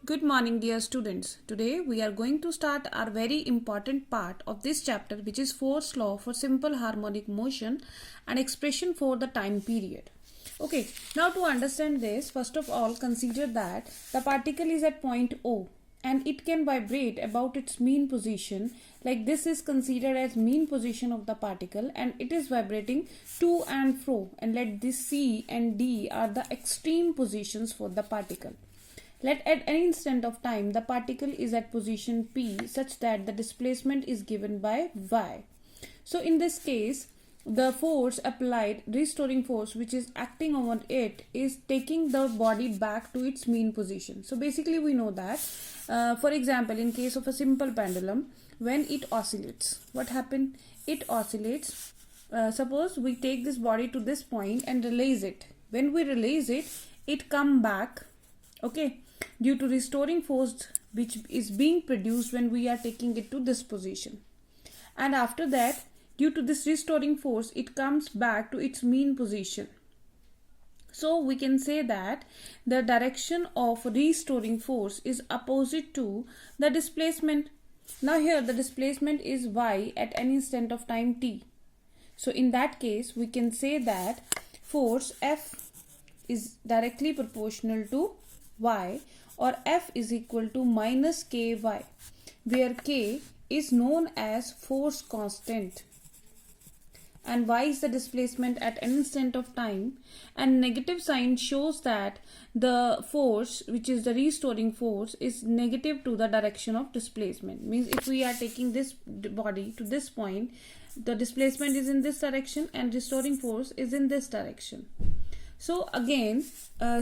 Good morning, dear students. Today we are going to start our very important part of this chapter, which is Force law for simple harmonic motion and expression for the time period. Okay, now to understand this, first of all consider that the particle is at point O and it can vibrate about its mean position. Like this is considered as mean position of the particle and it is vibrating to and fro, and let this C and D are the extreme positions for the particle. Let at any instant of time the particle is at position P such that the displacement is given by Y. So in this case, the force applied, restoring force which is acting on it, is taking the body back to its mean position. So basically we know that, for example, in case of a simple pendulum, when it oscillates, what happens? It oscillates. Suppose we take this body to this point and release it. When we release it, it come back, okay, due to restoring force which is being produced when we are taking it to this position. And after that, due to this restoring force, it comes back to its mean position. So we can say that the direction of restoring force is opposite to the displacement. Now here the displacement is y at any instant of time t. So in that case, we can say that force F is directly proportional to y, or F is equal to minus ky, where k is known as force constant and y is the displacement at an instant of time, and negative sign shows that the force, which is the restoring force, is negative to the direction of displacement. Means if we are taking this body to this point, the displacement is in this direction and restoring force is in this direction. So again,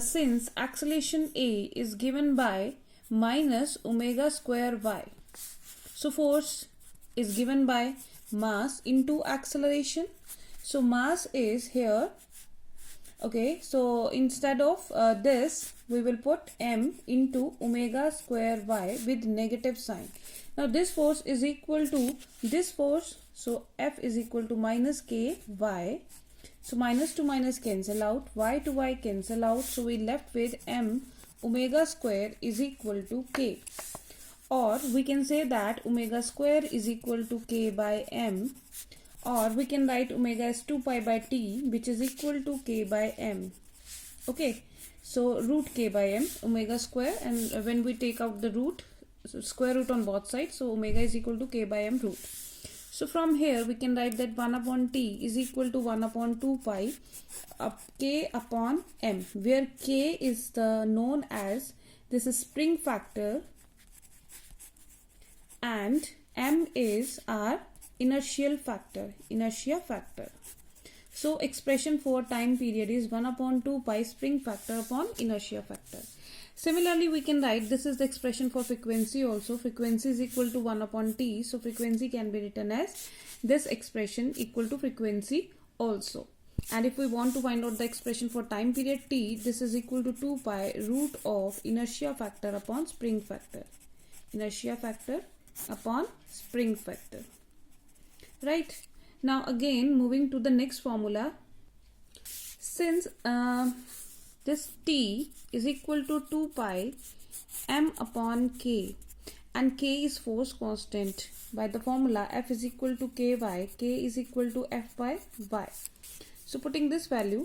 since acceleration A is given by minus omega square y, so force is given by mass into acceleration. So mass is here, okay, so instead of this, we will put m into omega square y with negative sign. Now this force is equal to this force, so F is equal to minus ky. So minus to minus cancel out, y to y cancel out, so we left with m omega square is equal to k. Or we can say that omega square is equal to k by m, or we can write omega as 2 pi by t, which is equal to k by m. Okay, so root k by m, omega square, and when we take out the root, so square root on both sides, so omega is equal to k by m root. So from here we can write that 1 upon t is equal to 1 upon 2 pi k upon m, where k is the known as this is spring factor and m is our inertia factor. So expression for time period is 1 upon 2 pi spring factor upon inertia factor. Similarly, we can write this is the expression for frequency also. Frequency is equal to 1 upon t. So frequency can be written as this expression equal to frequency also. And if we want to find out the expression for time period t, this is equal to 2 pi root of inertia factor upon spring factor. Inertia factor upon spring factor. Right. Now again, moving to the next formula. Since this t is equal to 2 pi m upon k and k is force constant, by the formula F is equal to ky, k is equal to F by y. So putting this value,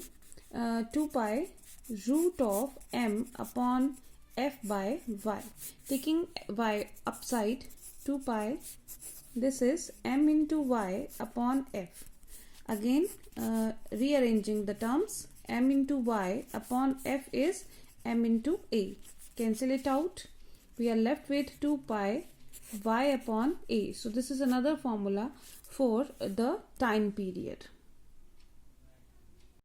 2 pi root of m upon F by y, taking y upside, 2 pi, this is m into y upon f. Again, rearranging the terms, m into y upon f is m into a. Cancel it out. We are left with 2 pi y upon a. So this is another formula for the time period.